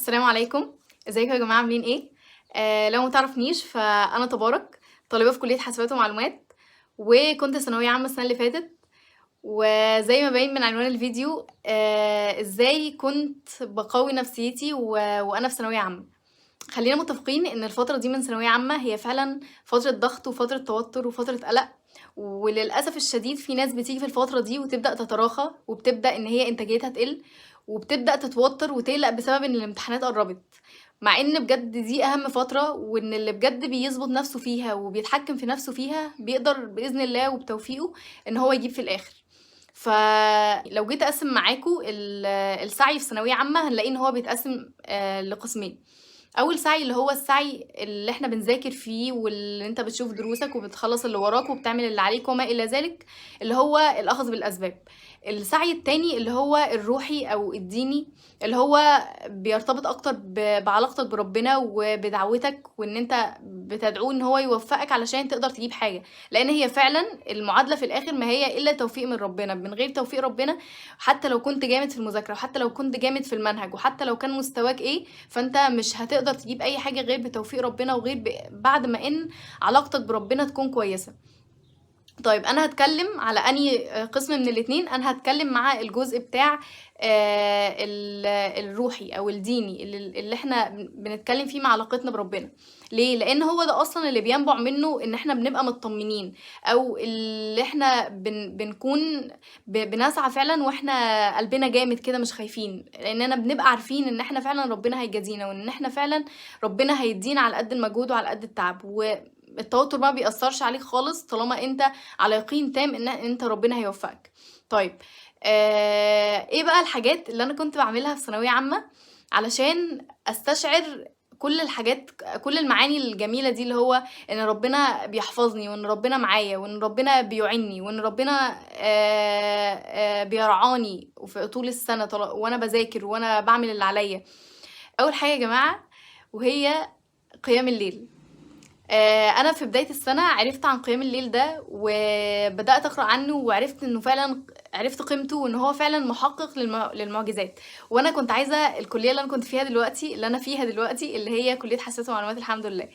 السلام عليكم، ازيكم يا جماعة عاملين ايه؟ لو ما تعرفنيش فأنا تبارك، طالبة في كلية حاسبات ومعلومات، وكنت ثانوية عامة السنة اللي فاتت، وزي ما باين من عنوان الفيديو ازاي كنت بقوي نفسيتي وأنا في ثانوية عامة. خلينا متفقين ان الفترة دي من ثانوية عامة هي فعلا فترة ضغط وفترة توتر وفترة قلق، وللأسف الشديد في ناس بتيجي في الفترة دي وتبدأ تتراخى وبتبدأ ان هي انتاجيتها تقل وبتبدأ تتوتر وتقلق بسبب ان الامتحانات قربت، مع ان بجد دي اهم فترة، وان اللي بجد بيظبط نفسه فيها وبيتحكم في نفسه فيها بيقدر بإذن الله وبتوفيقه ان هو يجيب في الآخر. فلو جيت اقسم معاكم السعي في ثانوية عامة هنلاقي ان هو بيتقسم لقسمين. اول سعي اللي هو السعي اللي احنا بنذاكر فيه واللي انت بتشوف دروسك وبتخلص اللي وراك وبتعمل اللي عليك وما الى ذلك، اللي هو الاخذ بالاسباب. السعي التاني اللي هو الروحي او الديني، اللي هو بيرتبط اكتر بعلاقتك بربنا وبدعوتك، وان انت بتدعوه ان هو يوفقك علشان تقدر تجيب حاجة، لان هي فعلا المعادلة في الاخر ما هي الا توفيق من ربنا. من غير توفيق ربنا حتى لو كنت جامد في المذاكرة وحتى لو كنت جامد في المنهج وحتى لو كان مستواك ايه، فانت مش هتقدر تجيب اي حاجة غير بتوفيق ربنا وغير بعد ما ان علاقتك بربنا تكون كويسة. طيب انا هتكلم على اني قسم من الاتنين. انا هتكلم مع الجزء بتاع الروحي او الديني اللي احنا بنتكلم فيه مع علاقتنا بربنا. ليه؟ لان هو ده اصلا اللي بينبع منه ان احنا بنبقى مطمنين، او اللي احنا بنكون بنسعى فعلا واحنا قلبنا جامد كده مش خايفين، لاننا بنبقى عارفين ان احنا فعلا ربنا هيجازينا، وان احنا فعلا ربنا هيدينا على قد المجهود وعلى قد التعب، والتوتر ما بيأثرش عليك خالص طالما انت على يقين تام ان انت ربنا هيوفقك. طيب ايه بقى الحاجات اللي انا كنت بعملها في ثانويه عامه علشان استشعر كل الحاجات، كل المعاني الجميله دي، اللي هو ان ربنا بيحفظني وان ربنا معايا وان ربنا بيعني وان ربنا بيرعاني في طول السنه وانا بذاكر وانا بعمل اللي عليا. اول حاجه يا جماعه وهي قيام الليل. انا في بدايه السنه عرفت عن قيام الليل ده وبدات اقرا عنه وعرفت انه فعلا عرفت قيمته وان هو فعلا محقق للمعجزات. وانا كنت عايزه الكليه اللي انا كنت فيها دلوقتي، اللي انا فيها دلوقتي، اللي هي كليه حاسبات ومعلومات، الحمد لله،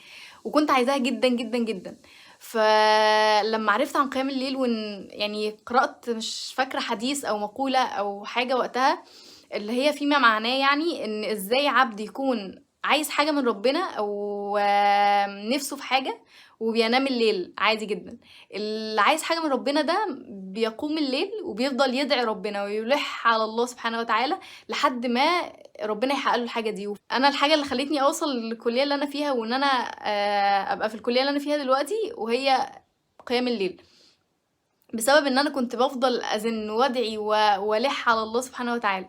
وكنت عايزاها جدا جدا جدا. فلما عرفت عن قيام الليل وان يعني قرات مش فاكره حديث او مقوله او حاجه وقتها، اللي هي فيما معناه يعني ان ازاي عبد يكون عايز حاجة من ربنا او نفسه في حاجة وبينام الليل عادي جدا. اللي عايز حاجة من ربنا ده بيقوم الليل وبيفضل يدعي ربنا ويلح على الله سبحانه وتعالى لحد ما ربنا يحقق له الحاجة دي. انا الحاجة اللي خلتني اوصل للكلية اللي انا فيها وان انا ابقى في الكلية اللي انا فيها دلوقتي وهي قيام الليل، بسبب ان انا كنت بفضل ازن وادعي والح على الله سبحانه وتعالى.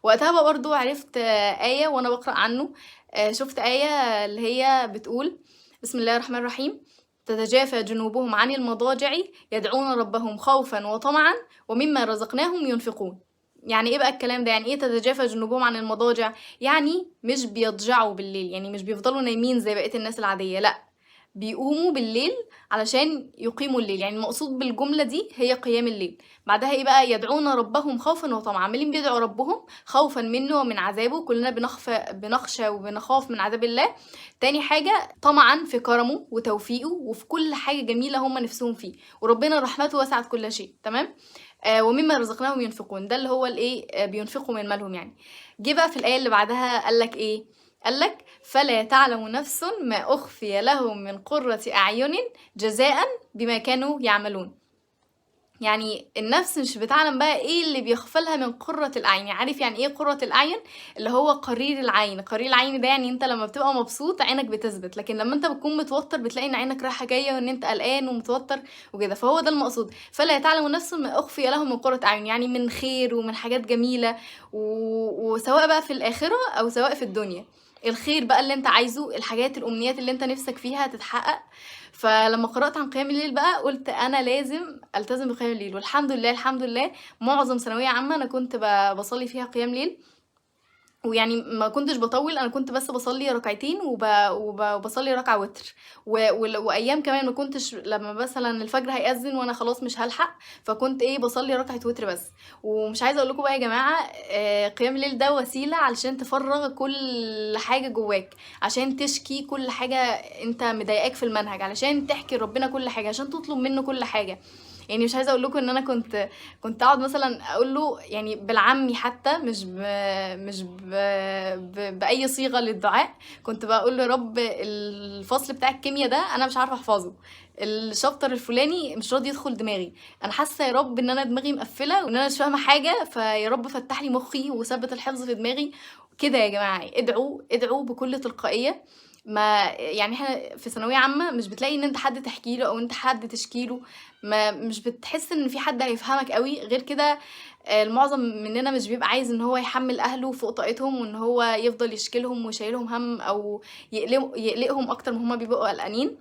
وقتها بقى برضو عرفت آية وأنا بقرأ عنه. شفت آية اللي هي بتقول: بسم الله الرحمن الرحيم: تتجافى جنوبهم عن المضاجع يدعون ربهم خوفا وطمعا ومما رزقناهم ينفقون. يعني ايه بقى الكلام ده؟ يعني ايه تتجافى جنوبهم عن المضاجع؟ يعني مش بيضجعوا بالليل، يعني مش بيفضلوا نايمين زي بقية الناس العادية، لا، بيقوموا بالليل علشان يقيموا الليل. يعني المقصود بالجملة دي هي قيام الليل. بعدها ايه بقى؟ يدعون ربهم خوفا وطمعا. عمالين بيدعوا ربهم خوفا منه ومن عذابه، كلنا بنخشى وبنخاف من عذاب الله. تاني حاجة طمعا في كرمه وتوفيقه وفي كل حاجة جميلة هم نفسهم فيه، وربنا رحمته وسعت كل شيء، تمام. ومما رزقناهم ينفقون، ده اللي هو الايه، بينفقوا من مالهم يعني. جه بقى في الآية اللي بعدها قالك ايه؟ قالك: فلا تعلم نفس ما أخفي لهم من قرة أعين جزاء بما كانوا يعملون. يعني النفس مش بتعلم بقى ايه اللي بيخفلها من قرة الأعين. عارف يعني ايه قرة الأعين؟ اللي هو قرير العين. قرير العين ده يعني انت لما بتبقى مبسوط عينك بتثبت، لكن لما انت بتكون متوتر بتلاقي ان عينك رايحة جاية وان انت قلقان ومتوتر وكده. فهو ده المقصود، فلا تعلم نفس ما أخفي لهم من قرة أعين، يعني من خير ومن حاجات جميلة وسواء بقى في الآخرة أو سواء في الدنيا. الخير بقى اللي انت عايزه، الحاجات الأمنيات اللي انت نفسك فيها تتحقق. فلما قرأت عن قيام الليل بقى قلت انا لازم التزم بقيام الليل، والحمد لله الحمد لله معظم ثانوية عامة انا كنت بصلي فيها قيام ليل. ويعني ما كنتش باطوّل، أنا كنت بس باصلّي ركعتين وباصلّي ركعة وِتر، وأيام كمان ما كنتش لمّا مثلًا الفجر هيأذّن وأنا خلاص مش هالحق، فكنت باصلّي ركعة وِتر بس. ومش عايزة أقول لكم بقى يا جماعة، قيام الليل ده وسيلة علشان تفرّغ كل حاجة جواك، عشان تشكي كل حاجة أنت مضايقاك في المنهج، علشان تحكي لربنا كل حاجة، عشان تطلب منه كل حاجة. يعني مش عايزة أقول لكم إن أنا كنت أقعد مثلًا أقول له يعني بالعامي حتى، مش بأي صيغة للدعاء، كنت باقول له: يا رب الفصل بتاع الكيميا ده أنا مش عارفة أحفظه، الشابتر الفلاني مش راضي يدخل دماغي، أنا حاسة يا رب إن أنا دماغي مقفلة وإن أنا مش فاهمة حاجة، فيا رب فتح لي مخي وثبت الحفظ في دماغي. كده يا جماعة، ادعوا، ادعوا بكل تلقائية. ما يعني إحنا في ثانوية عامة مش بتلاقي إن أنت حد تحكي له أو أنت حد تشكي له، مش بتحس إن في حد هيفهمك أوي، غير كده المعظم مننا مش بيبقى عايز إن هو يحمّل أهله فوق طاقتهم، وإن هو يفضل يشكي لهم وشايلهم هَم أو يقلقهم أكتر ما هُم بيبقوا قلقانين.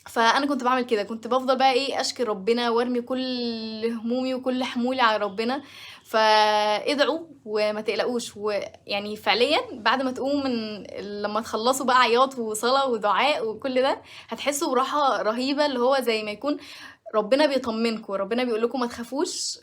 فأنا كنت باعمل كده، كنت بافضل بقى أشكي لربنا وارمي كل همومي وكل حمولي على ربنا. فادعوا وما تقلقوش، ويعني فعليًا بعد ما تقوموا لمّا تخلّصوا بقى عياط وصلاة ودعاء وكل ده، هتحسّوا براحة رهيبة، اللي هو زي ما يكون ربنا بيطمنكم، ربنا بيقول لكم ما تخافوش،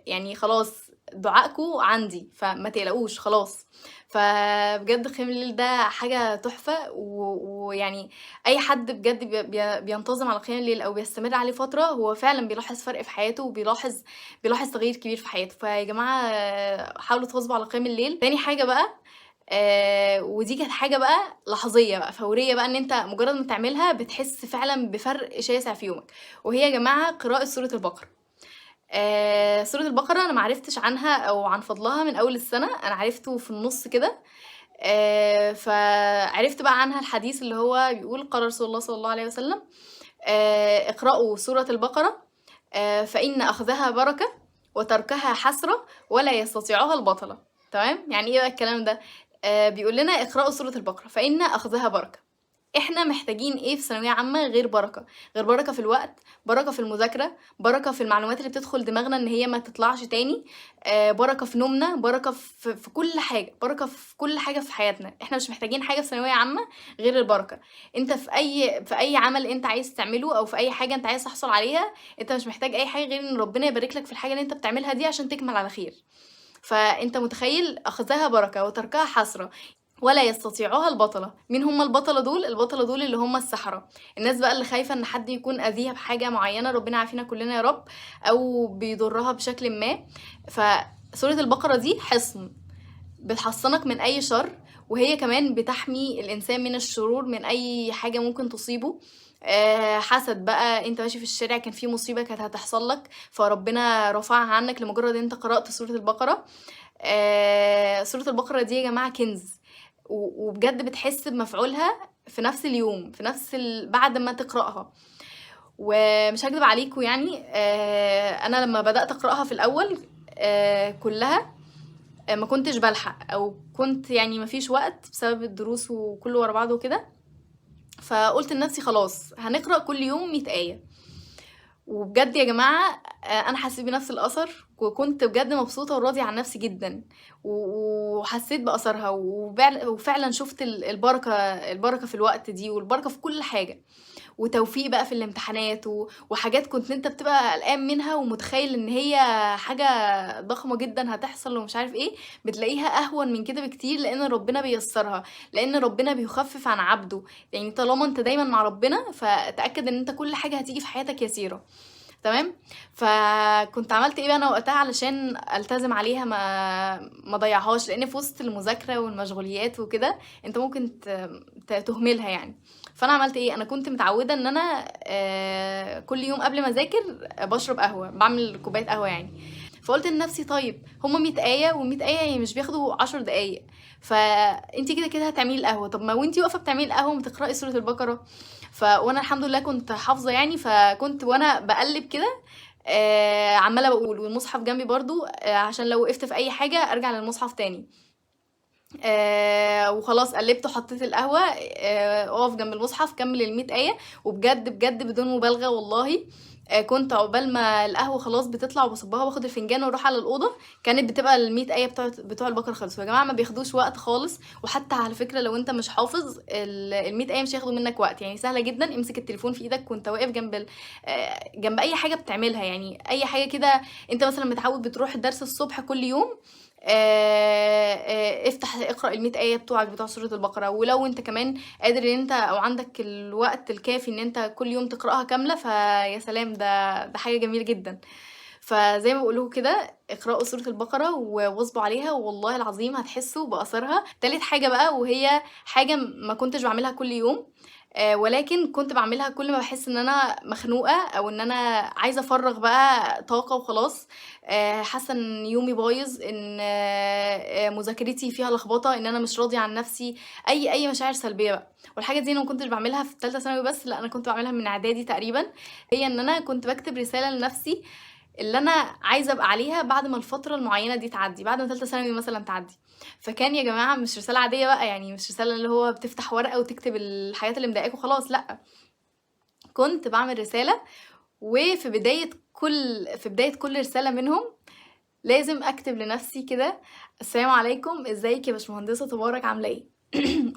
يعني خلاص دعائكم عندي، فما تقلقوش خلاص. فبجد قيام الليل ده حاجة تحفة، ويعني أي حد بجد بينتظم على قيام الليل أو بيستمر عليه فترة، هو فعلًا بيلاحظ فرق في حياته، وبيلاحظ تغيير كبير في حياته. فيا جماعة حاولوا تواظبوا على قيام الليل. تاني حاجة بقى، ودي كانت حاجة بقى لحظية بقى، فورية بقى، إن أنت مجرد ما تعملها بتحس فعلًا بفرق شاسع في يومك، وهي يا جماعة قراءة سورة البقرة. سورة البقرة أنا ما عرفتش عنها أو عن فضلها من أول السنة، أنا عرفته في النُص كده. فعرفت بقى عنها الحديث اللي هو بيقول: قال رسول الله صلى الله عليه وسلم: اقرأوا سورة البقرة، فإن أخذها بركة وتركها حسرة ولا يستطيعها البطلة. تمام؟ يعني إيه بقى الكلام ده؟ بيقول لنا اقرأوا سورة البقرة فإن أخذها بركة. إحنا محتاجين إيه في ثانوية عامة غير بركة؟ غير بركة في الوقت، بركة في المذاكرة، بركة في المعلومات اللي بتدخل دماغنا إن هي ما تطلعش تاني، بركة في نومنا، بركة في كل حاجة، بركة في كل حاجة في حياتنا. إحنا مش محتاجين حاجة في ثانوية عامة غير البركة. أنت في أي عمل أنت عايز تعمله أو في أي حاجة أنت عايز تحصل عليها، أنت مش محتاج أي حاجة غير إن ربنا يبارك لك في الحاجة اللي أنت بتعملها دي عشان تكمل على خير. فأنت متخيل؟ أخذها بركة وتركها حسرة ولا يستطيعها البطلة. مين هم البطلة دول؟ البطلة دول اللي هم السحرة، الناس بقى اللي خايفة إن حد يكون أذيها بحاجة معينة، ربنا يعافينا كلنا يا رب، أو بيضرها بشكل ما. فسورة البقرة دي حصن، بتحصنك من أي شر، وهي كمان بتحمي الإنسان من الشرور، من أي حاجة ممكن تصيبه. حسد بقى، انت ماشي في الشارع كان في مصيبة كانت هتحصل لك، فربنا رفعها عنك لمجرد انت قرأت سورة البقرة. سورة البقرة دي يا جماعة كنز، وبجد بتحس بمفعولها في نفس اليوم، في نفس بعد ما تقرأها. ومش هاكدب عليكم يعني، أنا لمّا بدأت أقرأها في الأول كلّها، ما كنتش بالحق، أو كنت يعني ما فيش وقت بسبب الدروس وكلّه ورا بعضه وكده، فقُلت لنفسي خلاص هنقرأ كل يوم 100 آية. وبجد يا جماعة أنا حسيت بنفس الأثر، وكنت بجد مبسوطة وراضية عن نفسي جدًا، وحسيت بأثرها، وفعلًا شُفت البركة في الوقت دي، والبركة في كل حاجة، وتوفيق بقى في الامتحانات، وحاجات كنت أنت بتبقى قلقان منها ومتخيل إن هي حاجة ضخمة جدًا هتحصل ومش عارف إيه، بتلاقيها أهون من كده بكتير، لإن ربنا بييسّرها، لإن ربنا بيخفف عن عبده. يعني طالما أنت دايمًا مع ربنا، فتأكد إن أنت كل حاجة هتيجي في حياتك يسيرة. تمام. فكنت عملت إيه بقى أنا وقتها علشان ألتزم عليها، ما أضيّعهاش، لإن في وسط المذاكرة والمشغوليات وكده أنت ممكن تهملها يعني. فأنا عملت إيه، أنا كنت متعودة إن أنا كل يوم قبل ما أذاكر باشرب قهوة، باعمل كوباية قهوة يعني. فقُلت لنفسي طيب هُم 100 آية، و100 آية يعني مش بياخدوا 10 دقايق، فأنتِ كده هتعملي القهوة، طب ما وأنتِ واقفة بتعملي القهوة ما تقرأي سورة البقرة. وأنا الحمد لله كنت حافظة يعني، فكنت وأنا باقلِّب كده عمّالة باقول، والمصحف جنبي برضه عشان لو وقفت في أي حاجة أرجع للمصحف تاني. وخلاص قلّبت وحطيت القهوة، أقف جنب المصحف كمّل ال100 آية، وبجد، بجد بدون مبالغة والله كنت عقبال ما القهوة خلاص بتطلع وباصبّها واخد الفنجان واروح على الأوضة، كانت بتبقى ال100 آية بتوع البقرة خلصوا. يا جماعة ما بياخدوش وقت خالص، وحتى على فكرة لو أنت مش حافظ ال100 آية مش هياخدوا منك وقت، يعني سهلة جدًا. امسك التليفون في إيدك وأنت واقف جنب أي حاجة بتعملها، يعني أي حاجة كده أنت مثلًا متعود بتروح الدرس الصبح كل يوم، افتح اقرأ ال100 آية بتوعك بتوع سورة البقرة. ولو أنت كمان قادر إن أنت أو عندك الوقت الكافي إن أنت كل يوم تقرأها كاملة، فيا سلام، ده حاجة جميلة جدًا. فزي ما باقول لكم كده، اقرأوا سورة البقرة واظبوا عليها، والله العظيم هتحسوا بأثرها. تالت حاجة بقى، وهي حاجة ما كنتش باعملها كل يوم، ولكن كنت باعملها كل ما باحس إن أنا مخنوقة أو إن أنا عايزة أفرّغ بقى طاقة وخلاص، حاسة إن يومي بايظ، إن مذاكرتي فيها لخبطة، إن أنا مش راضية عن نفسي، أي مشاعر سلبية بقى. والحاجة دي أنا ما كنتش باعملها في تالتة ثانوي بس، لأ، أنا كنت باعملها من إعدادي تقريبًا. هي إن أنا كنت باكتب رسالة لنفسي اللي أنا عايزة أبقى عليها بعد ما الفترة المعيّنة دي تعدّي، بعد ما تالتة ثانوي مثلًا تعدّي. فكان يا جماعة مش رسالة عادية بقى، يعني مش رسالة اللي هو بتفتح ورقة وتكتب الحاجات اللي مضايقاك وخلاص، لأ، كنت باعمل رسالة، وفي بداية كل رسالة منهم لازم أكتب لنفسي كده: السلام عليكم، إزيِك يا باشمهندسة تبارك، عاملة إيه؟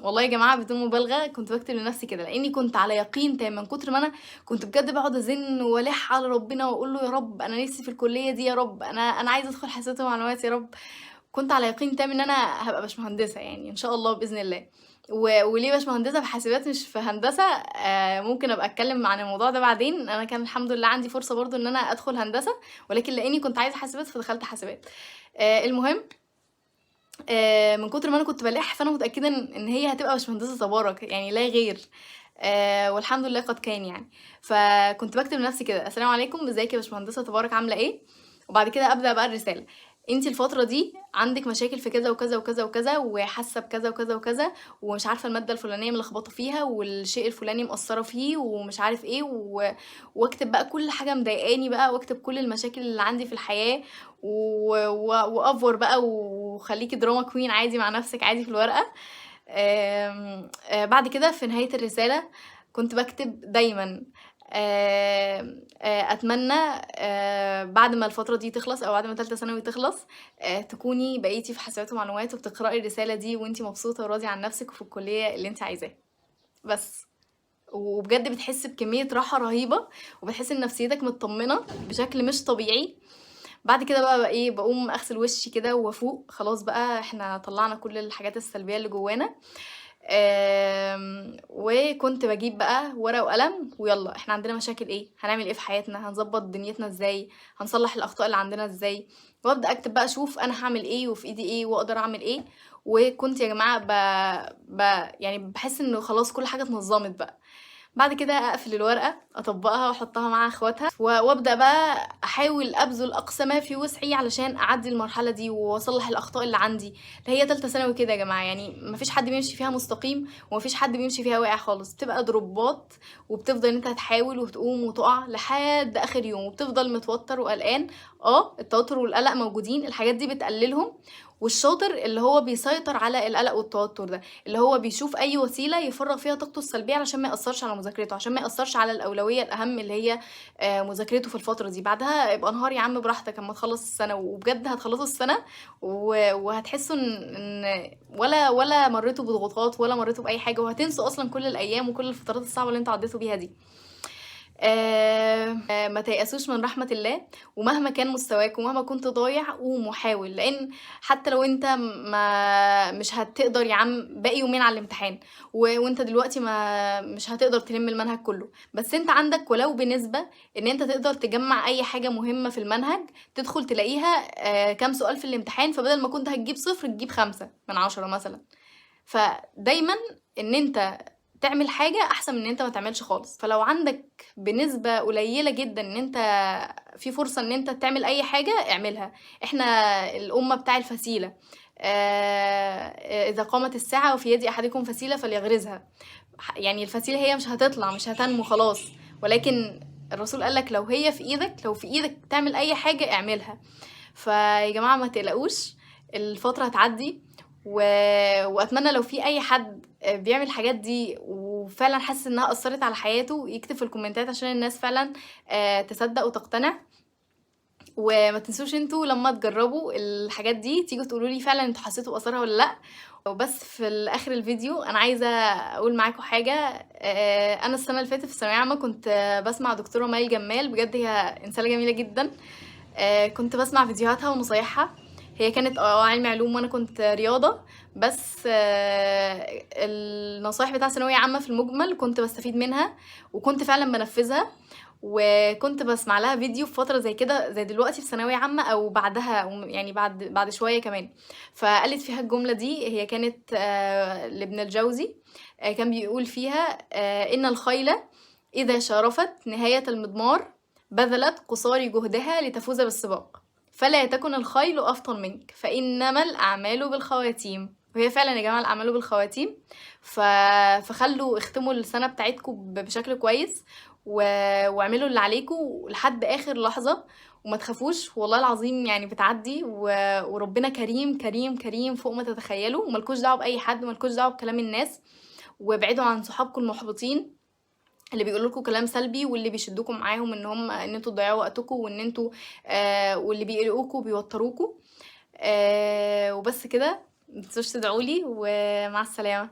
والله يا جماعة بدون مبالغة كنت باكتب لنفسي كده، لإني كنت على يقين تام من كتر ما أنا كنت بجد باقعد أزن وألِح على ربنا وأقول له: يا رب أنا نفسي في الكلية دي، يا رب أنا عايزة أدخل حاسبات ومعلومات يا رب. كنت على يقين تام إن أنا هابقى باشمهندسة يعني إن شاء الله بإذن الله. وليه باشمهندسة في حاسبات مش في هندسة؟ ممكن أبقى أتكلم عن الموضوع ده بعدين. أنا كان الحمد لله عندي فرصة برضه إن أنا أدخل هندسة، ولكن لإني كنت عايزة حاسبات فدخلت حاسبات. المهم، من كتر ما أنا كنت بالِح، فأنا متأكدة إن هي هتبقى باشمهندسة تبارك، يعني لا غير. والحمد لله قد كان يعني. فكنت باكتب لنفسي كده: السلام عليكم، إزيِك يا باشمهندسة تبارك، عاملة إيه؟ وبعد كده أبدأ بقى الرسالة: أنتِ الفترة دي عندِك مشاكل في كذا وكذا وكذا وكذا، وحاسة بكذا وكذا وكذا، ومش عارفة المادة الفلانية ملخبطة فيها، والشيء الفلاني مقصّرة فيه، ومش عارف إيه، واكتب بقى كل حاجة مضايقاني بقى، واكتب كل المشاكل اللي عندي في الحياة، وأفور بقى وخلّيكِ drama queen عادي مع نفسِك عادي في الورقة. بعد كده في نهاية الرسالة كنت باكتب دايمًا: أتمنى بعد ما الفترة دي تخلص أو بعد ما تالتة ثانوي تخلص، تكوني بقيتِ في حاسبات ومعلومات وبتقرأي الرسالة دي وأنتِ مبسوطة وراضية عن نفسِك وفي الكلية اللي أنتِ عايزاها. بس. وبجد بتحسي بكمية راحة رهيبة، وبتحسي إن نفسيتك متطمنة بشكل مش طبيعي. بعد كده بقى إيه، باقوم أغسل وشي كده وأفوق، خلاص بقى إحنا طلّعنا كل الحاجات السلبية اللي جوانا. وكنت باجيب بقى ورقة وقلم ويالّا إحنا عندنا مشاكل إيه، هنعمل إيه في حياتنا، هنضبّط دنيتنا إزاي، هنصلّح الأخطاء اللي عندنا إزاي، وأبدأ أكتب بقى أشوف أنا هاعمل إيه وفي إيدي إيه وأقدر أعمل إيه. وكنت يا جماعة ب ب يعني باحس إنه خلاص كل حاجة اتنظّمت بقى. بعد كده أقفل الورقة، أطبّقها وأحطّها مع أخواتها، وأبدأ بقى أحاول أبذل أقصى ما في وسعي علشان أعدّي المرحلة دي وأصلّح الأخطاء اللي عندي. هي تالتة ثانوي كده يا جماعة، يعني ما فيش حد بيمشي فيها مستقيم، وما فيش حد بيمشي فيها واقع خالص، بتبقى دروبات، وبتفضل إن أنت تحاول وتقوم وتُقع لحد آخر يوم، وبتفضل متوتّر وقلقان. التوتّر والقلق موجودين، الحاجات دي بتقلّلهم. والشاطر اللي هو بيسيطر على القلق والتوتّر ده، اللي هو بيشوف أي وسيلة يفرّغ فيها طاقته السلبية علشان ما يأثّرش على مذاكرته، عشان ما يأثّرش على الأولوية الأهم اللي هي مذاكرته في الفترة دي. بعدها ابقى انهار يا عم براحتك أمّا تخلّص السَنة، وبجد هتخلّصوا السَنة وهتحسّوا إن ولا مرّيتوا بضغوطات ولا مرّيتوا بأي حاجة، وهتنسوا أصلًا كل الأيام وكل الفترات الصعبة اللي أنتم عدّيتوا بيها دي. ما تيأسوش من رحمة الله، ومهما كان مستواك ومهما كنت ضايع قوم وحاول، لإن حتى لو أنت مش هتقدر يا عم باقي يومين على الامتحان، وأنت دلوقتي مش هتقدر تلِم المنهج كلّه، بس أنت عندك ولو بنسبة إن أنت تقدر تجمّع أي حاجة مهمة في المنهج، تدخل تلاقيها كام سؤال في الامتحان، فبدل ما كنت هتجيب 0 تجيب 5/10 مثلًا. فدايمًا إن أنت تعمل حاجة أحسن من إن أنت ما تعملش خالص. فلو عندك بنسبة قليلة جدًا إن أنت في فرصة إن أنت تعمل أي حاجة، اعملها. إحنا الأمة بتاع الفسيلة. إذا قامت الساعة وفي يد أحدكم فسيلة فليغرزها. يعني الفسيلة هي مش هتطلع، مش هتنمو خلاص، ولكن الرسول قال لك لو في إيدك تعمل أي حاجة اعملها. فيا جماعة ما تقلقوش، الفترة هتعدّي. وأتمنى لو في أي حد بيعمل الحاجات دي وفعلًا حاسس إنها أثّرت على حياته، يكتب في الكومنتات عشان الناس فعلًا تصدّق وتقتنع. وما تنسوش أنتم لمّا تجرّبوا الحاجات دي تيجوا تقولوا لي فعلًا أنتم حسّيتوا بأثرها والّا لأ. وبس في آخر الفيديو أنا عايزة أقول معاكم حاجة. أنا السنة اللي فاتت في الثانوية العامة كنت باسمع دكتورة مي جمال، بجد هي إنسانة جميلة جدًا. كنت باسمع فيديوهاتها ونصايحها. هي كانت علمي علوم وأنا كنت رياضة، بس النصايح بتاع ثانوية عامة في المجمل كنت باستفيد منها، وكنت فعلًا بانفذها. وكنت باسمع لها فيديو في فترة زي كده زي دلوقتي في ثانوية عامة أو بعدها يعني بعد شوية كمان. فقالت فيها الجملة دي، هي كانت لابن الجوزي. كان بيقول فيها إن الخيل إذا شارفت نهاية المضمار بذلت قصارى جهدها لتفوز بالسباق، فلا تكن الخيل أفطن منك، فإنما الأعمال بالخواتيم. وهي فعلًا يا جماعة الأعمال بالخواتيم. فخلّوا اختموا السنة بتاعتكم بشكل كويس، واعملوا اللي عليكم لحد آخر لحظة، وما تخافوش والله العظيم يعني بتعدّي. وربنا كريم، كريم، كريم فوق ما تتخيلوا. وما لكوش دعوة بأي حد، وما لكوش دعوة بكلام الناس، وابعدوا عن صحابكم المحبطين اللي بيقولوا لكم كلام سلبي، واللي بيشدوكم معاهم إن أنتم تضيّعوا وقتكم، وإن أنتم واللي بيقلقوكم وبيوتّروكم. وبس كده، ما تنسوش تدعوا لي، ومع السلامة.